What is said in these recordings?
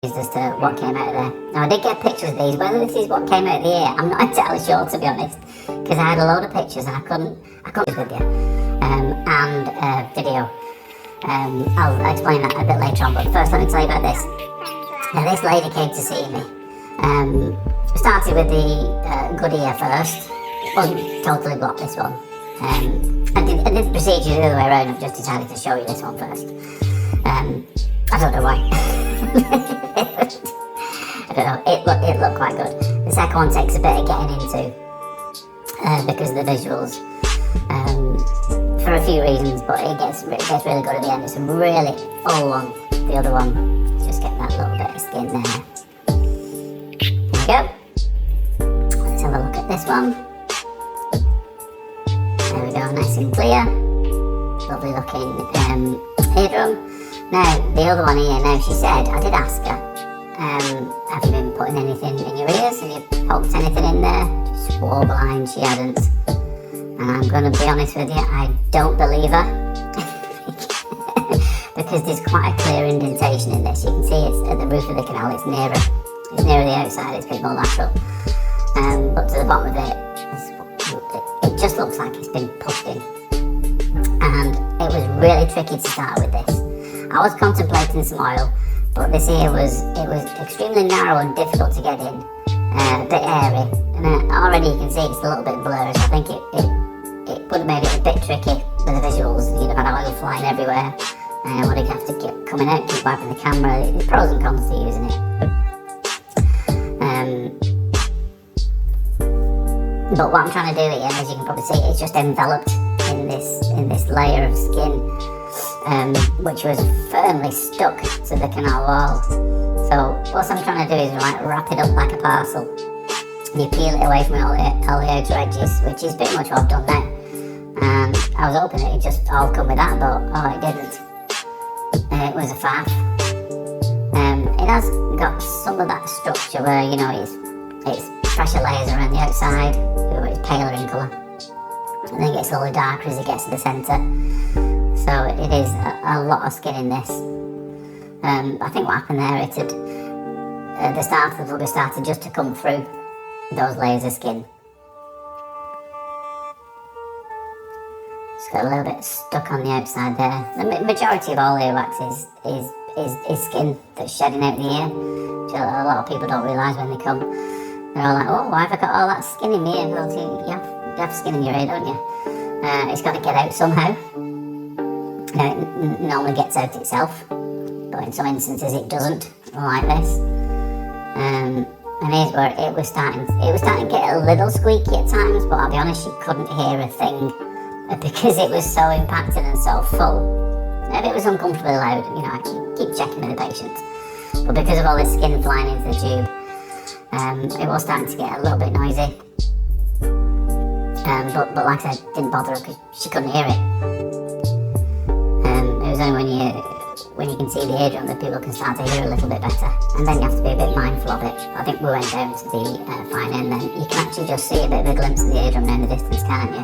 as to what came out of there. Now I did get pictures of these. Whether this is what came out of the ear, I'm not entirely sure, to be honest, because I had a load of pictures and I couldn't with you, and video. I'll explain that a bit later on, but first let me tell you about this. Now this lady came to see me. We started with the good ear first. It wasn't totally blocked, this one. I did the procedure the other way around. I've just decided to show you this one first. I don't know why. I don't know, it looked quite good. The second one takes a bit of getting into because of the visuals, for a few reasons, but it gets really good at the end. It's a really full one. The other one, just get that little bit of skin there. There we go. Let's have a look at this one. There we go, nice and clear. Lovely looking eardrum. Now, the other one here, now she said, I did ask her, have you been putting anything in your ears? Have you poked anything in there? She swore blind she hadn't. And I'm going to be honest with you, I don't believe her. Because there's quite a clear indentation in this. You can see it's at the roof of the canal, it's nearer the outside, it's a bit more lateral. But to the bottom of it, it just looks like it's been pushed in. And it was really tricky to start with this. I was contemplating some oil, but this here was extremely narrow and difficult to get in, a bit airy, and already you can see it's a little bit blurry, so I think it would have made it a bit tricky with the visuals. You'd have had oil flying everywhere, and would have to keep coming out, keep wiping the camera. There's pros and cons to using it. But what I'm trying to do here, as you can probably see, it's just enveloped in this layer of skin. Which was firmly stuck to the canal wall. So what I'm trying to do is like wrap it up like a parcel. You peel it away from all the outer edges, which is pretty much what I've done now. And I was hoping it would just all come with that, but it didn't. It was a faff. It has got some of that structure where, you know, it's fresher layers around the outside, where it's paler in colour. And then it gets a little darker as it gets to the centre. So it is a lot of skin in this. I think what happened there, the start of the rubber started just to come through those layers of skin. It's got a little bit stuck on the outside there. The majority of all earwax is skin that's shedding out the ear, which a lot of people don't realise when they come. They're all like, oh, why have I got all that skin in my ear? Well, you have skin in your ear, don't you? It's got to get out somehow. It normally gets out itself, but in some instances it doesn't, like this. And here's where it was starting to get a little squeaky at times, but I'll be honest, you couldn't hear a thing because it was so impacted and so full. If it was uncomfortably loud, you know, I keep checking with the patient. But because of all this skin flying into the tube, it was starting to get a little bit noisy. But like I said, didn't bother her because she couldn't hear it. It was only when you can see the eardrum that people can start to hear a little bit better, and then you have to be a bit mindful of it. I think we went down to the fine end, then you can actually just see a bit of a glimpse of the eardrum in the distance, can't you?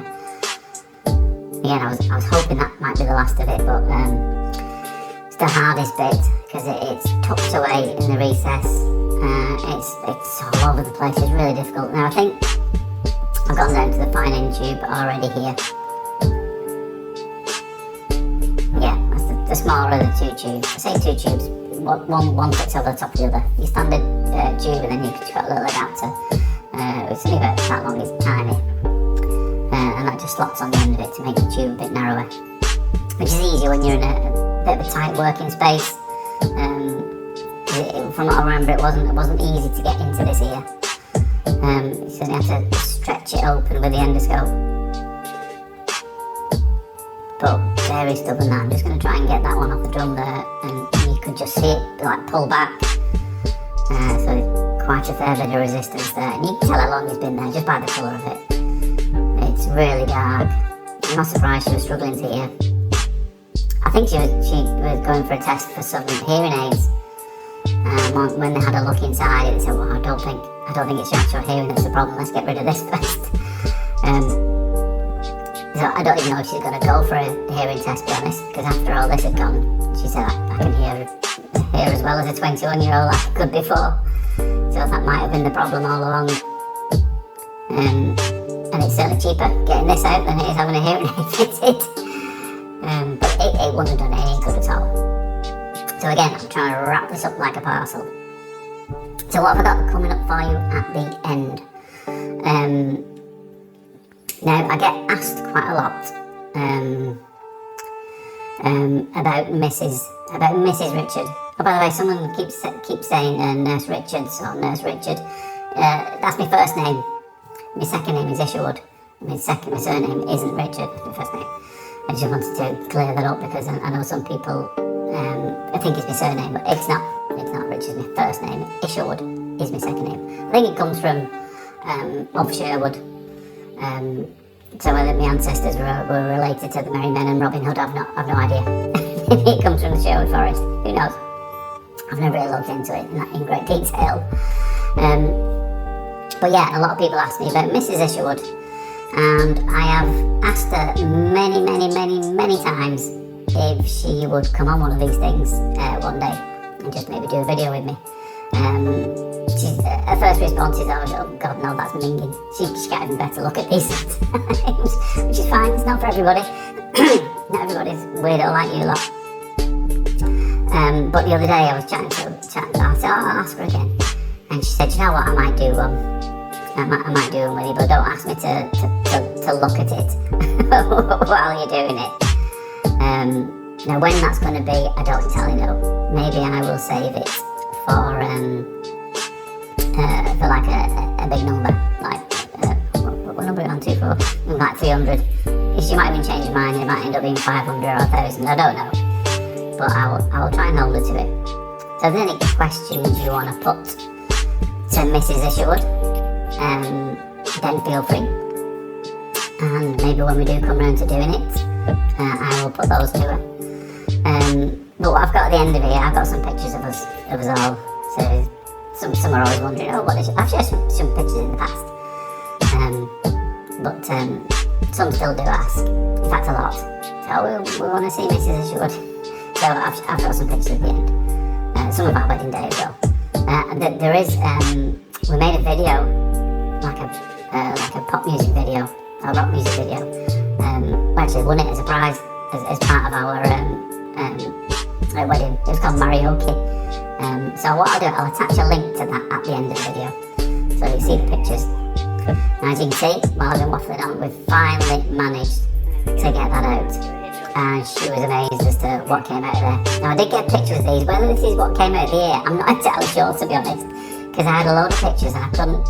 Again, I was hoping that might be the last of it, but it's the hardest bit because it's tucked away in the recess. It's all over the place. It's really difficult. Now I think I've gone down to the fine end tube already here. Yeah, that's the smaller of the two tubes. I say two tubes, one fits over the top of the other. Your standard tube, and then you've got a little adapter. It's only about that long, it's tiny. And that just slots on the end of it to make the tube a bit narrower. Which is easier when you're in a bit of a tight working space. From what I remember, it wasn't easy to get into this ear. So you have to stretch it open with the endoscope. But very stubborn that. I'm just going to try and get that one off the drum there, and you could just see it like pull back. So quite a fair bit of resistance there, and you can tell how long it's been there just by the colour of it. It's really dark. I'm not surprised she was struggling to hear. I think she was going for a test for some hearing aids. When they had a look inside it, they said, well, I don't think it's your actual hearing that's the problem, let's get rid of this first. So I don't even know if she's going to go for a hearing test, to be honest, because after all this had gone, she said, I can hear hear as well as a 21-year-old like I could before. So that might have been the problem all along. And it's certainly cheaper getting this out than it is having a hearing aid fitted. But it wouldn't have done any good at all. So again, I'm trying to wrap this up like a parcel. So what have I got coming up for you at the end? Now, I get asked quite a lot about Mrs. Richard. Oh, by the way, someone keeps saying Nurse Richards or Nurse Richard. That's my first name. My second name is Isherwood. My surname isn't Richard. That's my first name. I just wanted to clear that up because I know some people I think it's my surname, but it's not. It's not Richard. It's my first name. Isherwood is my second name. I think it comes from of Sherwood. So whether my ancestors were related to the Merry Men and Robin Hood, I've no idea. Maybe it comes from the Sherwood Forest. Who knows? I've never really looked into it in great detail. But yeah, a lot of people ask me about Mrs. Isherwood, and I have asked her many times if she would come on one of these things one day and just maybe do a video with me. Her first response is, oh God, no, that's minging. She can't even better look at these names, which is fine. It's not for everybody. Not everybody's weirdo like you lot. But the other day I was chatting to her. I said, oh, I'll ask her again. And she said, you know what, I might do one. I might do one with you, but don't ask me to look at it while you're doing it. Now when that's going to be, I don't entirely know. Maybe I will save it for like a big number, like what number are we on to for? Like 300. She might even change her mind. It might end up being 500 or 1,000. I don't know, but I will try and hold her to it. So if there's any questions you want to put to Mrs. Isherwood, then feel free. And maybe when we do come round to doing it, I will put those to her. But what I've got at the end of here, I've got some pictures of us all. So some are always wondering, oh, what is it? I've shared some pictures in the past. But some still do ask. In fact, a lot. So we want to see Mrs. Isherwood. So I've got some pictures at the end. Some of our wedding day as well. There is, we made a video, like a pop music video, a rock music video. We actually won it as a prize, as part of our wedding. It was called Marioke. So what I'll do, I'll attach a link to that at the end of the video, so you see the pictures. Now, as you can see, while I've been waffling on, we've finally managed to get that out. And she was amazed as to what came out of there. Now, I did get pictures of these. Whether this is what came out of the ear, I'm not entirely sure, to be honest, because I had a load of pictures and I couldn't